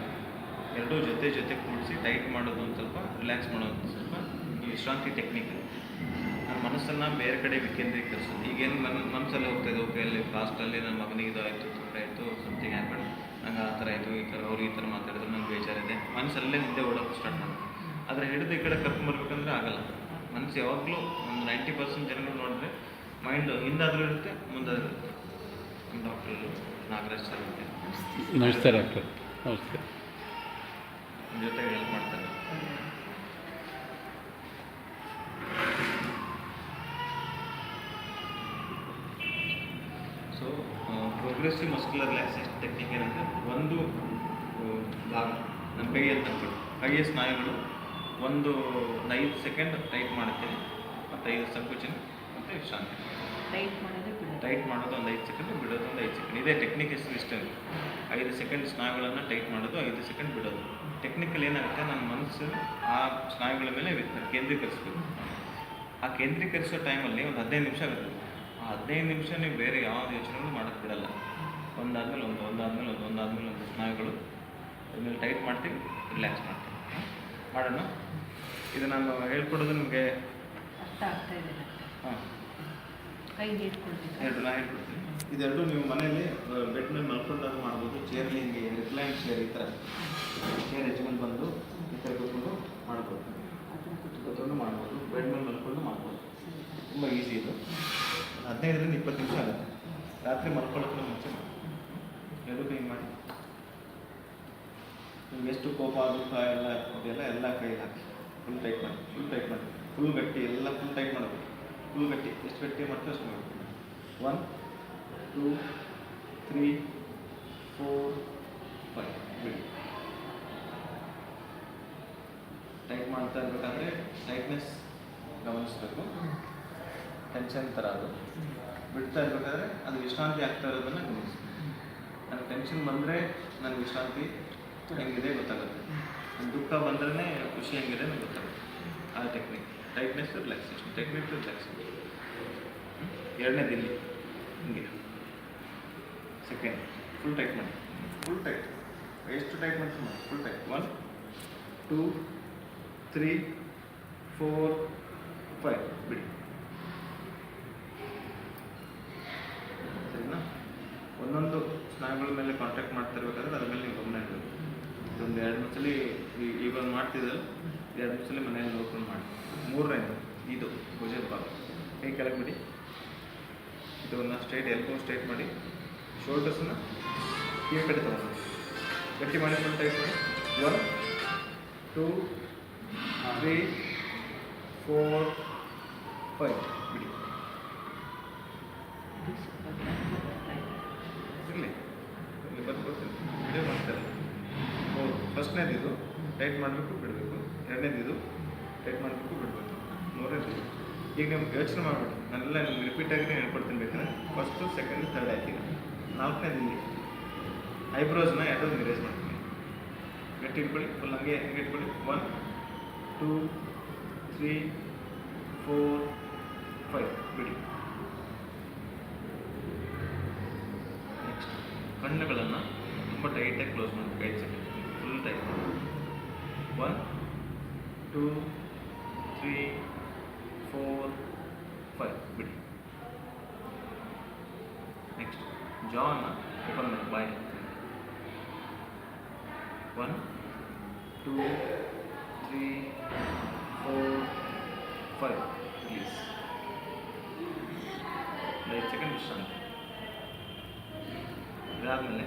A: ಎರಡೂ ಜೊತೆ ಕೂಡಿಸಿ ಟೈಟ್ ಮಾಡೋದು, ಒಂದು ಸ್ವಲ್ಪ ರಿಲ್ಯಾಕ್ಸ್ ಮಾಡೋದು, ಸ್ವಲ್ಪ ವಿಶ್ರಾಂತಿ ಟೆಕ್ನಿಕ್. ನನ್ನ ಮನಸ್ಸನ್ನು ಬೇರೆ ಕಡೆ ವಿಕೇಂದ್ರೀಕರಿಸೋದು. ಈಗೇನು ನನ್ನ ಮನಸ್ಸಲ್ಲಿ ಹೋಗ್ತಾಯಿದೆ, ಓಕೆ ಅಲ್ಲಿ ಫಾಸ್ಟಲ್ಲಿ ನನ್ನ ಮಗನಿಗೆ ಇದು ಆಯಿತು, ತೊಂದರೆ ಆಯಿತು, ಸಮಥಿಂಗ್ ಹ್ಯಾಪನ್, ನಂಗೆ ಆ ಥರ ಆಯಿತು, ಈ ಥರ ಅವ್ರು ಈ ಥರ ಮಾತಾಡಿದ್ರು, ನಂಗೆ ಬೇಜಾರಿದೆ, ಮನಸ್ಸಲ್ಲೇ ಹಿಂದೆ ಓಡೋಕ್ಕೆ ಸ್ಟಾರ್ಟ್ ಮಾಡೋದು. ಆದರೆ ಹಿಡಿದು ಈ ಕಡೆ ಕರ್ಕೊಂಬರ್ಬೇಕಂದ್ರೆ ಆಗಲ್ಲ. ಮನಸ್ಸು ಯಾವಾಗಲೂ ಒಂದು 90% ಜನಗಳು ನೋಡಿದ್ರೆ ಮೈಂಡು ಹಿಂದಾದರೂ ಇರುತ್ತೆ, ಮುಂದಾದರೂ ಇರುತ್ತೆ. ನಮ್ಮ ಡಾಕ್ಟರ್ ನಾಗರಾಜ್ ಸರ್ ಇರುತ್ತೆ.
B: ನಮಸ್ತೆ ಡಾಕ್ಟರ್. ನಮಸ್ತೆ.
A: ನಿಮ್ಮ ಜೊತೆಗೆ ಹೆಲ್ಪ್ ಮಾಡ್ತಾರೆ. So progressive muscular relaxation technique ಏನಂದರೆ, ಒಂದು ಭಾಗ ನಮ್ಮ ಕೈಯಲ್ಲಿ ತಂದ್ಬಿಟ್ಟು ಕೈಯ ಸ್ನಾಯುಗಳು ಒಂದು 5 ಸೆಕೆಂಡ್ ಟೈಟ್ ಮಾಡುತ್ತೇನೆ, ಮತ್ತು 5 ಸಂಕೋಚನ ಮತ್ತು ವಿಶ್ರಾಂತಿ. ಟೈಟ್ ಮಾಡೋದು ಒಂದು 5 ಸೆಕೆಂಡ್, ಬಿಡೋದು ಒಂದು 5 ಸೆಕೆಂಡ್. ಇದೇ ಟೆಕ್ನಿಕ್ ಇಷ್ಟೇ. 5 ಸೆಕೆಂಡ್ ಸ್ನಾಯುಗಳನ್ನು ಟೈಟ್ ಮಾಡೋದು, 5 ಸೆಕೆಂಡ್ ಬಿಡೋದು. ಟೆಕ್ನಿಕಲ್ ಏನಾಗುತ್ತೆ, ನನ್ನ ಮನಸ್ಸು ಆ ಸ್ನಾಯುಗಳ ಮೇಲೆ ಕೇಂದ್ರೀಕರಿಸಬೇಕು. ಆ ಕೇಂದ್ರೀಕರಿಸೋ ಟೈಮಲ್ಲಿ ಒಂದು 15 ನಿಮಿಷ ಆಗುತ್ತೆ. ಆ 15 ನಿಮಿಷ ನೀವು ಬೇರೆ ಯಾವ್ದು ಯೋಚನೆಗಳು ಮಾಡೋಕ್ಕೆ ಬಿಡಲ್ಲ. ಒಂದಾದ್ಮೇಲೆ ಒಂದು ಸ್ನಾಯುಗಳು ಅದ್ಮೇಲೆ ಟೈಟ್ ಮಾಡ್ತೀವಿ, ರಿಲ್ಯಾಕ್ಸ್ ಮಾಡ್ತೀವಿ. ಮಾಡೋಣ. ಇದು ನಾನು ಹೇಳ್ಕೊಡೋದು ನಿಮಗೆ
C: ಅರ್ಥ ಆಗ್ತಾ ಇದೆ.
A: ಹಾಂ,
C: ಕೈ ನೀಡ್ಕೊಳ್ತೀನಿ.
A: ನಾ ಹೇಳ್ಕೊಡ್ತೀನಿ. ಇದೆರಡು ನೀವು ಮನೆಯಲ್ಲಿ ಬೆಡ್ ಮೇಲೆ ಮಲ್ಕೊಂಡಾಗ ಮಾಡ್ಬೋದು. ಚೇರ್ಲಿ ಹಿಂಗೆ ರಿಕ್ಲೈನ್ ಚೇರ್, ಈ ಥರ ಚೇರ್ ಹೆಚ್ಕೊಂಡು ಬಂದು ಈ ಥರ ಕೂತ್ಕೊಂಡು ಮಾಡ್ಬೋದು, ಕೂತ್ಕೊಂಡು ಮಾಡ್ಬೋದು, ಬೆಡ್ ಮೇಲೆ ಮಲ್ಕೊಂಡು ಮಾಡ್ಬೋದು. ತುಂಬ ಈಸಿ ಇದು. 15ರಿಂದ 20 ನಿಮಿಷ ಆಗುತ್ತೆ. ರಾತ್ರಿ ಮಲ್ಕೊಳ್ಳೋಕ್ಕೆ ಮುಂಚೆ ಮಾಡಿ. ಎರಡು ಕೈ ಮಾಡಿ. ನಿಮ್ಗೆ ಎಷ್ಟು ಕೋಪ ದುಃಖ ಎಲ್ಲ ಕೈಯಲ್ಲಿ ಹಾಕಿ ಫುಲ್ ಟೈಟ್ ಮಾಡಿ, ಫುಲ್ ಗಟ್ಟಿ, ಎಲ್ಲ ಫುಲ್ ಟೈಟ್ ಮಾಡಬೇಕು. ಫುಲ್ ಗಟ್ಟಿ, ಎಷ್ಟು ಗಟ್ಟಿ ಮಾಡ್ತೀವಿ ಅಷ್ಟು ಮಾಡಬೇಕು. 1 2 3 4 5 ಬಿಡಿ. ಟೈಟ್ ಮಾಡ್ತಾ ಇರಬೇಕಾದ್ರೆ ಟೈಟ್ನೆಸ್ ಗಮನಿಸಬೇಕು. ಟೆನ್ಷನ್ ಥರ ಅದು ಬಿಡ್ತಾ ಇರಬೇಕಾದ್ರೆ ಅದು ವಿಶ್ರಾಂತಿ ಆಗ್ತಾ ಇರೋದನ್ನು ಗಮನಿಸಬೇಕು. ನನಗೆ ಟೆನ್ಷನ್ ಬಂದರೆ ನನಗೆ ವಿಶ್ರಾಂತಿ ಹೆಂಗಿದೆ ಗೊತ್ತಾಗುತ್ತೆ, ನನ್ನ ದುಃಖ ಬಂದ್ರೆ ಖುಷಿ ಹೆಂಗಿದೆ ನನಗೆ ಗೊತ್ತಾಗುತ್ತೆ. ಆ technique tightness relaxation, technique relaxation. ಎರಡನೇ ದಿಲ್ಲಿ ಹಿಂಗೆ ಸೆಕೆಂಡ್ ಫುಲ್ ಟೈಟ್ ಮಾಡಿ, ಫುಲ್ ಟೈಟ್. ಎಷ್ಟು ಟೈಟ್ ಮಾಡ್ತೀವಿ ಮಾಡಿ, ಫುಲ್ ಟೈಟ್. 1 2 3 4 5 ಬಿಡಿ. ಸರಿನಾ? ಒಂದೊಂದು ಸ್ನಾಯುಗಳ ಮೇಲೆ ಕಾಂಟ್ಯಾಕ್ಟ್ ಮಾಡ್ತಿರ್ಬೇಕಾದ್ರೆ ಅದ್ರ ಮೇಲೆ ನೀವು ಗಮನ ಇಡಬೇಕು. ಒಂದು 2-3 ಸಲ ಈಗ ಮಾಡ್ತಿದ್ರೆ 2-3 ಸಲ ಮನೆಯಲ್ಲಿ ನೋಡ್ಕೊಂಡು ಮಾಡಿ. ಮೂರನೇದು ಇದು ಭುಜದ ಭಾಗ ಕೈ ಕೆಳಗೆ ಬಿಡಿ. ಇದನ್ನು ಸ್ಟ್ರೈಟ್ ಎಲ್ಬೋ ಸ್ಟ್ರೈಟ್ ಮಾಡಿ, ಶೋಲ್ಡರ್ಸನ್ನ ಈ ಕಡೆ ತಗೊಂಡು ಗಟ್ಟಿ ಮಾಡಿ ಫುಲ್ ಟೈಟ್ ಮಾಡಿ. 1 2 3 4 5 ಬಿಡಿ. ಇರಲಿ ಬರ್ತೀನಿ ವಿಡಿಯೋ ಮಾಡ್ತಾರೆ. ಹೌದು, ಫಸ್ಟ್ನೇದು ಇದು ಟೈಟ್ ಮಾಡಬೇಕು ಬಿಡಬೇಕು, ಎರಡನೇದು ಇದು ಟೈಟ್ ಮಾಡಬೇಕು ಬಿಡಬೇಕು, ಮೂರನೇದು ಇದು. ಈಗ ನಿಮ್ಗೆ ಯೋಚನೆ ಮಾಡಬೇಡಿ, ನಾನೆಲ್ಲ ನಿಮ್ಗೆ ರಿಪೀಟಾಗಿ ಹೇಳ್ಕೊಡ್ತೀನಿ ಬೇಕಾದ್ರೆ. ಫಸ್ಟು ಸೆಕೆಂಡ್ ಥರ್ಡ್ ಆಯ್ತು. ಈಗ ನಾಲ್ಕನೇದು ಇಲ್ಲಿ ಐಬ್ರೋಸ್ನ ಎರಡೂ ಇರೇಸ್ ಮಾಡ್ತೀನಿ. ಗಟ್ಟಿ ಇಟ್ಕೊಳ್ಳಿ, ಫುಲ್ ಹಂಗೆ ಹಂಗೆ ಇಟ್ಕೊಳ್ಳಿ. 1 2 3 4 5 ಬಿಡಿ. ನೆಕ್ಸ್ಟ್ ಕಣ್ಣುಗಳನ್ನು ತುಂಬ ಟೈಟಾಗಿ ಕ್ಲೋಸ್ ಮಾಡಬೇಕು. 5 ಸೆಕೆಂಡ್ ಫುಲ್ ಟೈಟ್. 1 2 3 4 5 ಬಿಡಿ. ನೆಕ್ಸ್ಟ್ ಜಾನ ಓಪನ್ ಮಾಡಿ ಬಾಯ್. 1 2 3 4 5 ಪ್ಲೀಸ್. 5 ಸೆಕೆಂಡ್ ವಿಶ್ರಾಂತಿ. ಇದಾದಮೇಲೆ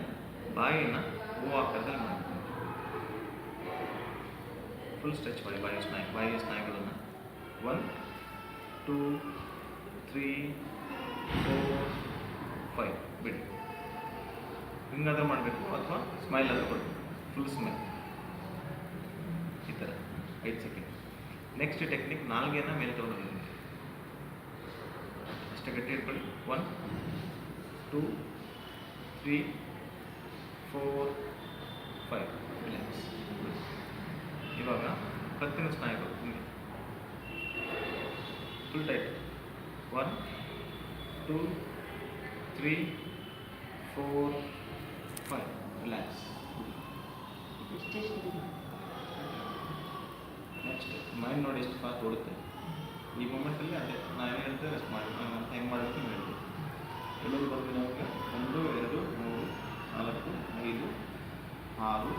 A: ಬಾಯಿನ ಹೂವು ಆಕಾರದಲ್ಲಿ ಮಾಡಿ ಫುಲ್ ಸ್ಟ್ರೆಚ್ ಮಾಡಿ ಬಾಯಿಯ ಸ್ನಾಯುಗಳನ್ನು. 1 2 3 4 5 ಬಿಡಿ. ಹಿಂಗಾದ್ರೂ ಮಾಡಬೇಕು ಅಥವಾ ಸ್ಮೈಲ್ ಆದರೂ ಕೊಡಬೇಕು. ಫುಲ್ ಸ್ಮೈಲ್ ಈ ಥರ 5 ಸೆಕೆಂಡ್. ನೆಕ್ಸ್ಟ್ ಟೆಕ್ನಿಕ್ ನಾಲ್ಗೆನ ಮೇಲೆ ತೊಗೊಂಡು ಅಷ್ಟೇ ಗಟ್ಟಿ ಇಟ್ಕೊಳ್ಳಿ. 1 2 3 4 5 ರಿಲ್ಯಾಕ್ಸ್. ಇವಾಗ ಕತ್ತಿನ ಸ್ನಾಯುಗಳು ಹಿಂಗೆ full tight. 1 2 3 4 5 relax. Next mind ನೋಡಿ ಎಷ್ಟು ಫಾಸ್ಟ್ ಓಡುತ್ತೆ ಈ ಮೂಮೆಂಟಲ್ಲಿ. ಅದೇ ನಾನು ಹೇಳಿದ್ರೆ ರೆಸ್ಟ್ ಮಾಡಿ ಅಂತ ಹೆಂಗೆ ಮಾಡಬೇಕು ನೀವು ಹೇಳ್ತೀವಿ. ಎಲ್ಲರೂ ಬರ್ತೀವಿ ನಮಗೆ 1 2 3 4 5 6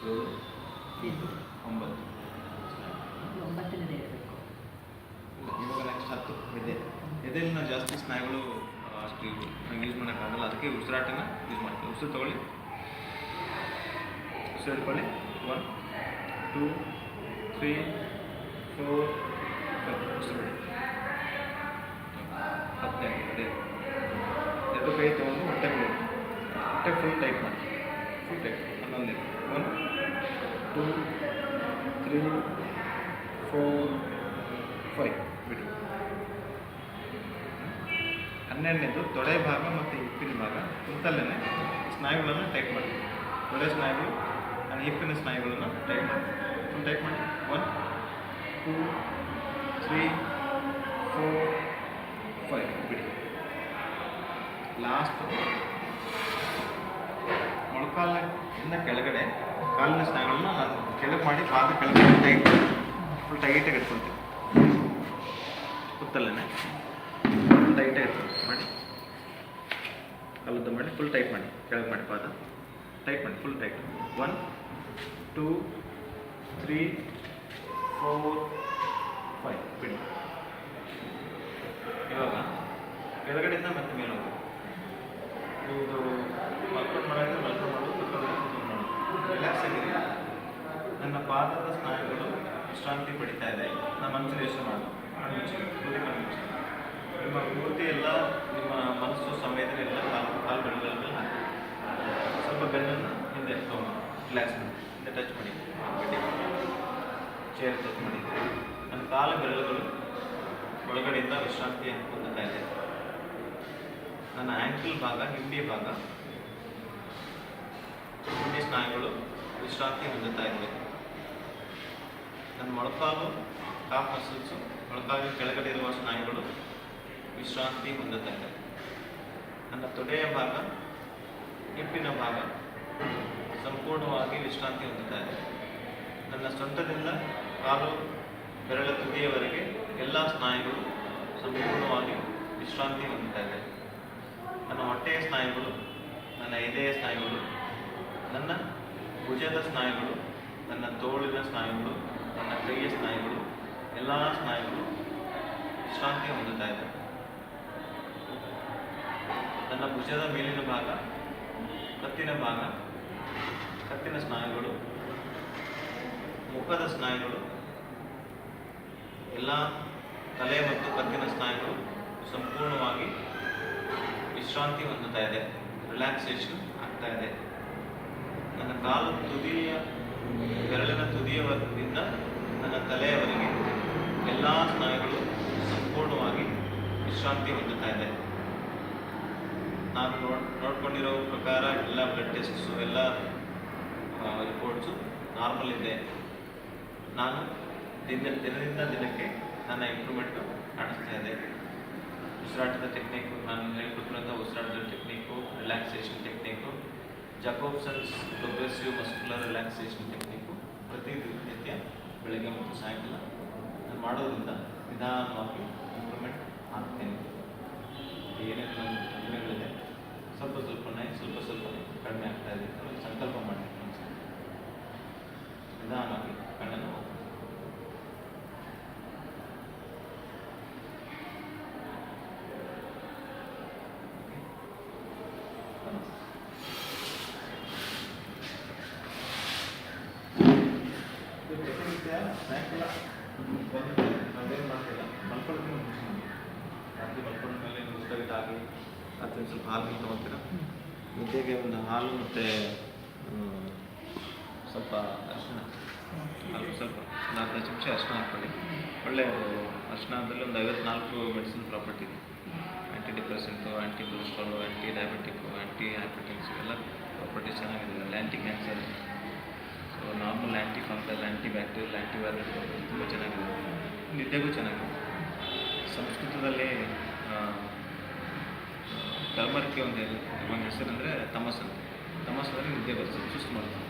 A: 7 8 9.
C: ಒಂಬತ್ತನೇದೇ ಇರಬೇಕು.
A: ಇವಾಗ ನೆಕ್ಸ್ಟ್ 10 ಎದೆಯಲ್ಲಿ ನಾವು ಜಾಸ್ತಿ ಸ್ನಾಯುಗಳು ಅಷ್ಟು ಯೂಸ್ ಮಾಡೋಕ್ಕಾಗಲ್ಲ. ಅದಕ್ಕೆ ಉಸಿರಾಟನ ಯೂಸ್ ಮಾಡ್ತೀವಿ. ಉಸಿರು ತೊಗೊಳ್ಳಿ, ಉಸಿರು ಹಿಡ್ಕೊಳ್ಳಿ. 1 2 3 4 5 ಉಸಿರು ಬಿಡಿ. 10 ಅದೇ 2 ಕೈ ತೊಗೊಂಡು ಹೊಟ್ಟೆ ಬಿಡಿ. ಹೊಟ್ಟೆ ಫುಲ್ ಟೈಟ್ ಮಾಡಿ, ಫುಲ್ ಟೈಟ್. 11 1 2 3 4 5 ಬಿಡಿ. 12ನೇದು ತೊಡೆ ಭಾಗ ಮತ್ತು ಹಿಪ್ಪಿನ ಭಾಗ ಕುಂತಲ್ಲೇ ಸ್ನಾಯುಗಳನ್ನು ಟೈಟ್ ಮಾಡಿ. ತೊಡೆ ಸ್ನಾಯುಗಳು and ಹಿಪ್ಪಿನ ಸ್ನಾಯುಗಳನ್ನು ಟೈಟ್ ಮಾಡಿ, ಫುಲ್ ಟೈಟ್ ಮಾಡಿ. 1 2 3 4 5 ಬಿಡಿ. ಲಾಸ್ಟ್ ಮೊಳಕಾಲಿಂದ ಕೆಳಗಡೆ ಕಾಲಿನ ಸ್ನಾಯುಗಳನ್ನ ನಾನು ಕೆಳಗೆ ಮಾಡಿ ಪಾದ ಕೆಳಗಡೆ ಟೈಟ್ ಫುಲ್ ಟೈಟಾಗಿ ಇಟ್ಕೊಳ್ತೀನಿ. ಕುತ್ತಲ್ಲೇ ಫುಲ್ ಟೈಟಾಗಿ ಇಟ್ಕೊಂಡು ಮಾಡಿ, ಕಲ್ಲುದ್ದ ಮಾಡಿ ಫುಲ್ ಟೈಟ್ ಮಾಡಿ, ಕೆಳಗೆ ಮಾಡಿ ಪಾದ ಟೈಟ್ ಮಾಡಿ ಫುಲ್ ಟೈಟ್. 1 2 3 4 5 ಬಿಡಿ. ಇವಾಗ ಕೆಳಗಡೆಯಿಂದ ಮತ್ತೆ ಮೇಲೆ ಹೋಗಿ ಇದು ಮಲ್ಕೊಂಡು ಮಾಡೋದ್ರೆ ಮಲ್ಕೊಂಡು ಮಾಡೋದು, ಕುತ್ಕೊಂಡು ಮಾಡೋದು. ರಿಲ್ಯಾಕ್ಸ್ ಆಗಿದೆ. ನನ್ನ ಪಾದದ ಸ್ನಾಯುಗಳು ವಿಶ್ರಾಂತಿ ಪಡಿತಾ ಇದೆ. ನಮ್ಮ ಮನಸ್ಸಲ್ಲಿ ಯೋಚನೆ ಮಾಡೋದು. ನಿಮ್ಮ ಪೂರ್ತಿ ಎಲ್ಲ ನಿಮ್ಮ ಮನಸ್ಸು ಸಂವೇದನೆ ಎಲ್ಲ ಕಾಲು ಬೆರಳುಗಳ ಹಾಕಿ ಸ್ವಲ್ಪ ಬೆರಳನ್ನು ಹಿಂದೆ ರಿಲ್ಯಾಕ್ಸ್ ಮಾಡಿ, ಹಿಂದೆ ಟಚ್ ಮಾಡಿ, ಚೇರ್ ಟಚ್ ಮಾಡಿ. ನನ್ನ ಕಾಲು ಬೆರಳುಗಳು ಒಳಗಡೆಯಿಂದ ವಿಶ್ರಾಂತಿ ಹೊಂದುತ್ತಾ ಇದೆ. ನನ್ನ ಆ್ಯಂಕಲ್ ಭಾಗ, ಹಿಂಡಿ ಭಾಗ, ಹಿಂಡಿ ಸ್ನಾಯುಗಳು ವಿಶ್ರಾಂತಿ ಹೊಂದುತ್ತಾ ಇವೆ. ನನ್ನ ಮೊಳಕಾಲು, ಕಾಫ್ ಮಸಲ್ಸು, ಮೊಳಕಾಲಿನ ಕೆಳಗಡೆ ಇರುವ ಸ್ನಾಯುಗಳು ವಿಶ್ರಾಂತಿ ಹೊಂದುತ್ತಾ ಇದೆ. ನನ್ನ ತೊಡೆಯ ಭಾಗ, ಹಿಪ್ಪಿನ ಭಾಗ ಸಂಪೂರ್ಣವಾಗಿ ವಿಶ್ರಾಂತಿ ಹೊಂದುತ್ತಾ ಇದೆ. ನನ್ನ ಸೊಂಟದಿಂದ ಕಾಲು ಬೆರಳ ತುದಿಯವರೆಗೆ ಎಲ್ಲ ಸ್ನಾಯುಗಳು ಸಂಪೂರ್ಣವಾಗಿ ವಿಶ್ರಾಂತಿ ಹೊಂದುತ್ತಾ ಇದೆ. ನನ್ನ ಹೊಟ್ಟೆಯ ಸ್ನಾಯುಗಳು ನನ್ನ ಎದೆಯ ಸ್ನಾಯುಗಳು, ನನ್ನ ಭುಜದ ಸ್ನಾಯುಗಳು, ನನ್ನ ತೋಳಿನ ಸ್ನಾಯುಗಳು, ನನ್ನ ಕೈಯ ಸ್ನಾಯುಗಳು, ಎಲ್ಲ ಸ್ನಾಯುಗಳು ವಿಶ್ರಾಂತಿ ಹೊಂದುತ್ತಾ ಇದೆ. ನನ್ನ ಭುಜದ ಮೇಲಿನ ಭಾಗ, ಕತ್ತಿನ ಭಾಗ, ಕತ್ತಿನ ಸ್ನಾಯುಗಳು, ಮುಖದ ಸ್ನಾಯುಗಳು, ಎಲ್ಲ ತಲೆ ಮತ್ತು ಕತ್ತಿನ ಸ್ನಾಯುಗಳು ಸಂಪೂರ್ಣವಾಗಿ ವಿಶ್ರಾಂತಿ ಹೊಂದುತ್ತಾ ಇದೆ, ರಿಲ್ಯಾಕ್ಸೇಷನ್ ಆಗ್ತಾ ಇದೆ. ನನ್ನ ಕಾಲು ತುದಿಯ ಬೆರಳಿನ ತುದಿಯವರಿಂದ ನನ್ನ ತಲೆಯವರೆಗೆ ಎಲ್ಲ ಸ್ನಾಯುಗಳು ಸಂಪೂರ್ಣವಾಗಿ ವಿಶ್ರಾಂತಿ ಹೊಂದುತ್ತಾ ಇದೆ. ನಾನು ನೋಡ್ಕೊಂಡಿರೋ ಪ್ರಕಾರ ಎಲ್ಲ ಬ್ಲಡ್ ಟೆಸ್ಟ್ಸು ಎಲ್ಲ ರಿಪೋರ್ಟ್ಸು ನಾರ್ಮಲ್ ಇದೆ. ನಾನು ದಿನದಿಂದ ದಿನಕ್ಕೆ ನನ್ನ ಇಂಪ್ರೂವ್ಮೆಂಟು ಕಾಣಿಸ್ತಾ ಇದೆ. ಉಸಿರಾಟದ ಟೆಕ್ನಿಕ್ಕು, ನಾನು ಹೇಳ್ಕೊಟ್ಟಿರೋಂಥ ಉಸಿರಾಟದ technique, relaxation technique, Jacobson's progressive muscular relaxation technique ಪ್ರತಿನಿತ್ಯ ಬೆಳಗ್ಗೆ ಮತ್ತು ಸಾಯಂಕಾಲ ನಾನು ಮಾಡೋದ್ರಿಂದ ನಿಧಾನವಾಗಿ ಇಂಪ್ರೂವ್ಮೆಂಟ್ ಆಗ್ತೇನೆ. ಏನೇನು ನನ್ನ ತೊಂದರೆಗಳಿದೆ ಸ್ವಲ್ಪ ಸ್ವಲ್ಪನೇ ಕಡಿಮೆ ಆಗ್ತಾ ಇದೆ. ಸಂಕಲ್ಪ ಮಾಡಿ ನಿಧಾನವಾಗಿ ಕಣ್ಣನ್ನು ಸಾಯಂಕಾಲ ನಾವೇನು ಮಾಡ್ತಿಲ್ಲ, ಮಲ್ಕೊಳ್ಳೋದಕ್ಕೆ ರಾತ್ರಿ ಮಲ್ಕೊಂಡ ಮೇಲೆ ಮುಸ್ತಾಗಿ ರಾತ್ರಿ ಸ್ವಲ್ಪ ಹಾಲು ತೊಗೊಳ್ತೀರ. ನಿದ್ದೆಗೆ ಒಂದು ಹಾಲು ಮತ್ತು ಸ್ವಲ್ಪ ಅರಿಶಿನ, ಸ್ವಲ್ಪ 4 ಚಮಚ ಅರಿಶಿನ ಹಾಕ್ಕೊಳ್ಳಿ. ಒಳ್ಳೆಯ ಅರಿಶಿನದಲ್ಲಿ ಒಂದು 54 ಮೆಡಿಸಿನ್ ಪ್ರಾಪರ್ಟಿ ಇದೆ. ಆ್ಯಂಟಿ ಡಿಪ್ರೆಸೆಂಟು, ಆ್ಯಂಟಿ ಕೊಲೆಸ್ಟ್ರಾಲು, ಆ್ಯಂಟಿ ಡಯಾಬಿಟಿಕ್ಕು, ಆ್ಯಂಟಿ ಹೈಪರ್ಟೆನ್ಸಿವ್ ಎಲ್ಲ ಪ್ರಾಪರ್ಟಿ ಚೆನ್ನಾಗಿದೆ. ಆ್ಯಂಟಿ ಕ್ಯಾನ್ಸರ್, ಸೊ ನಾರ್ಮಲ್ ಆ್ಯಂಟಿ ಫಂಗಲ್, ಆ್ಯಂಟಿ ಬ್ಯಾಕ್ಟೀರಿಯಲ್, ಆ್ಯಂಟಿ ವೈರಲ್ ತುಂಬ ಚೆನ್ನಾಗಿದೆ. ನಿದ್ದೆಗೂ ಚೆನ್ನಾಗಿದೆ. ಸಂಸ್ಕೃತದಲ್ಲಿ ಟರ್ಮರಿಕ್ಗೆ ಒಂದು ಹೆಸರು ಅಂದರೆ ತಮಸ್ ಅಂತ. ತಮಸ್ ಅಂದರೆ ನಿದ್ದೆ ಬರ್ತದೆ, ಸುಸ್ತು ಮಾಡ್ತದೆ,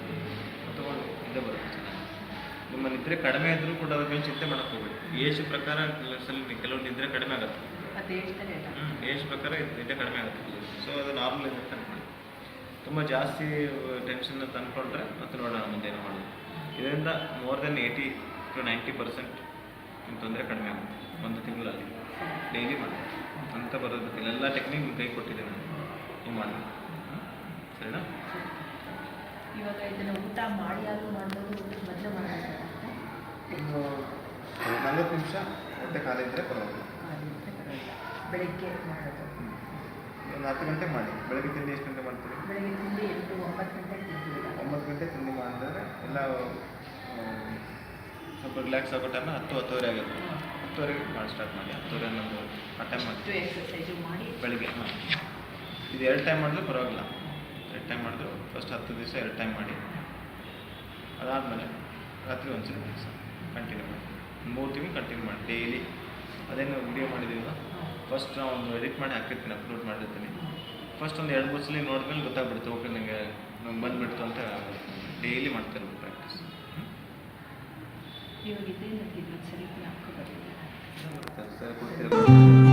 A: ತಗೊಂಡು ನಿದ್ದೆ ಬರುತ್ತೆ ಚೆನ್ನಾಗಿ. ನಿಮ್ಮ ನಿದ್ರೆ ಕಡಿಮೆ ಇದ್ದರೂ ಕೂಡ ಅದ್ರ ಮೇಲೆ ಚಿಂತೆ ಮಾಡೋಕ್ಕೆ ಹೋಗ್ಬೇಕು. ಏಜ್ ಪ್ರಕಾರ ಕೆಲವು ನಿದ್ರೆ ಕಡಿಮೆ ಆಗುತ್ತೆ. ಏಜ್ ಪ್ರಕಾರ ನಿದ್ದೆ ಕಡಿಮೆ ಆಗುತ್ತೆ. ಸೊ ಅದು ನಾರ್ಮಲ್ ಇದೆ ಅನ್ಕೊಳ್ಳಿ. ತುಂಬ ಜಾಸ್ತಿ ಟೆನ್ಷನ್ ಅಂತ ಅಂದ್ಕೊಂಡ್ರೆ ಮತ್ತೆ ನೋಡೋಣ ಮುಂದೇನು ಮಾಡೋದು. ಇದರಿಂದ ಮೋರ್ ದೆನ್ 80 to 90% ನಿಮ್ಮ ತೊಂದರೆ ಕಡಿಮೆ ಆಗುತ್ತೆ ಒಂದು ತಿಂಗಳಲ್ಲಿ. ಡೈಲಿ ಮಾಡಿ ಅಂತ ಬರೋದು. ಇಲ್ಲೆಲ್ಲ ಟೆಕ್ನಿಕ್ ಕೈ ಕೊಟ್ಟಿದ್ದೀನಿ ನಾನು, ನೀವು ಮಾಡಿ. ಸರಿನಾ?
C: ಇವಾಗ ಇದನ್ನು ಊಟ ಮಾಡಿಯಾಗೂ ಮಾಡ್ಬೋದು, ಊಟಕ್ಕೆ ಮೊದಲು ಮಾಡಬೇಕು.
A: 40 ನಿಮಿಷ ಹೊಟ್ಟೆ ಖಾಲಿ ಇದ್ದರೆ ಪರವಾಗಿಲ್ಲ.
C: ಬೆಳಗ್ಗೆ ಮಾಡೋದು
A: ಒಂದು 10 ಗಂಟೆ ಮಾಡಿ. ಬೆಳಗ್ಗೆ ತಿಂಡಿ ಎಷ್ಟು ಗಂಟೆ ಮಾಡ್ತೀವಿ?
C: ಬೆಳಗ್ಗೆ ತಿಂಡಿ 8-9 ಗಂಟೆಗೆ ತಿಂತೀವಿ.
A: 9 ಗಂಟೆ ತಿಂಡಿ ಮಾಡಿದ್ರೆ ಎಲ್ಲ ಸ್ವಲ್ಪ ರಿಲ್ಯಾಕ್ಸ್ ಆಗೋ ಟೈಮ್ 10-10:30 ಆಗುತ್ತೆ. 10:30ಗೆ ಮಾಡಿ ಸ್ಟಾರ್ಟ್ ಮಾಡಿ. 10:30 ನಮ್ಮದು ಆ ಟೈಮ್ ಮಾಡಿ
C: ಎಕ್ಸಸೈಸು ಮಾಡಿ
A: ಬೆಳಿಗ್ಗೆ. ಇದು 2 ಟೈಮ್ ಮಾಡಿದ್ರೆ ಪರವಾಗಿಲ್ಲ. 2 ಟೈಮ್ ಮಾಡಿದ್ರು ಫಸ್ಟ್ 10 ದಿವಸ 2 ಟೈಮ್ ಮಾಡಿ. ಅದಾದಮೇಲೆ ರಾತ್ರಿ ಒಂದ್ಸರಿ ದಿವಸ ಕಂಟಿನ್ಯೂ ಮಾಡಿ. 3 ತಿಂಗಳು ಕಂಟಿನ್ಯೂ ಮಾಡಿ ಡೈಲಿ. ಅದೇನು ವಿಡಿಯೋ ಮಾಡಿದ್ದೀವಲ್ಲ, ಫಸ್ಟ್ ನಾವು ಒಂದು ಎಡಿಟ್ ಮಾಡಿ ಹಾಕಿರ್ತೀನಿ, ಅಪ್ಲೋಡ್ ಮಾಡಿರ್ತೀನಿ. ಫಸ್ಟ್ ಒಂದು 2-3 ಸಲ ನೋಡಿದ್ಮೇಲೆ ಗೊತ್ತಾಗ್ಬಿಡುತ್ತೆ, ಓಕೆ ನನಗೆ ಬಂದುಬಿಡ್ತು ಅಂತ. ಡೈಲಿ ಮಾಡ್ತಾ ಇರ್ಬೋದು ಪ್ರಾಕ್ಟೀಸ್.
C: ಇವಾಗ ಇದೆ ನನಗೆ ಇನ್ನೊಂದು ಸರಿ ಹಾಕೋ ಬರ್ತೀನಿ.
A: ಸರಿ ಕೊಡ್ತೀರಾ?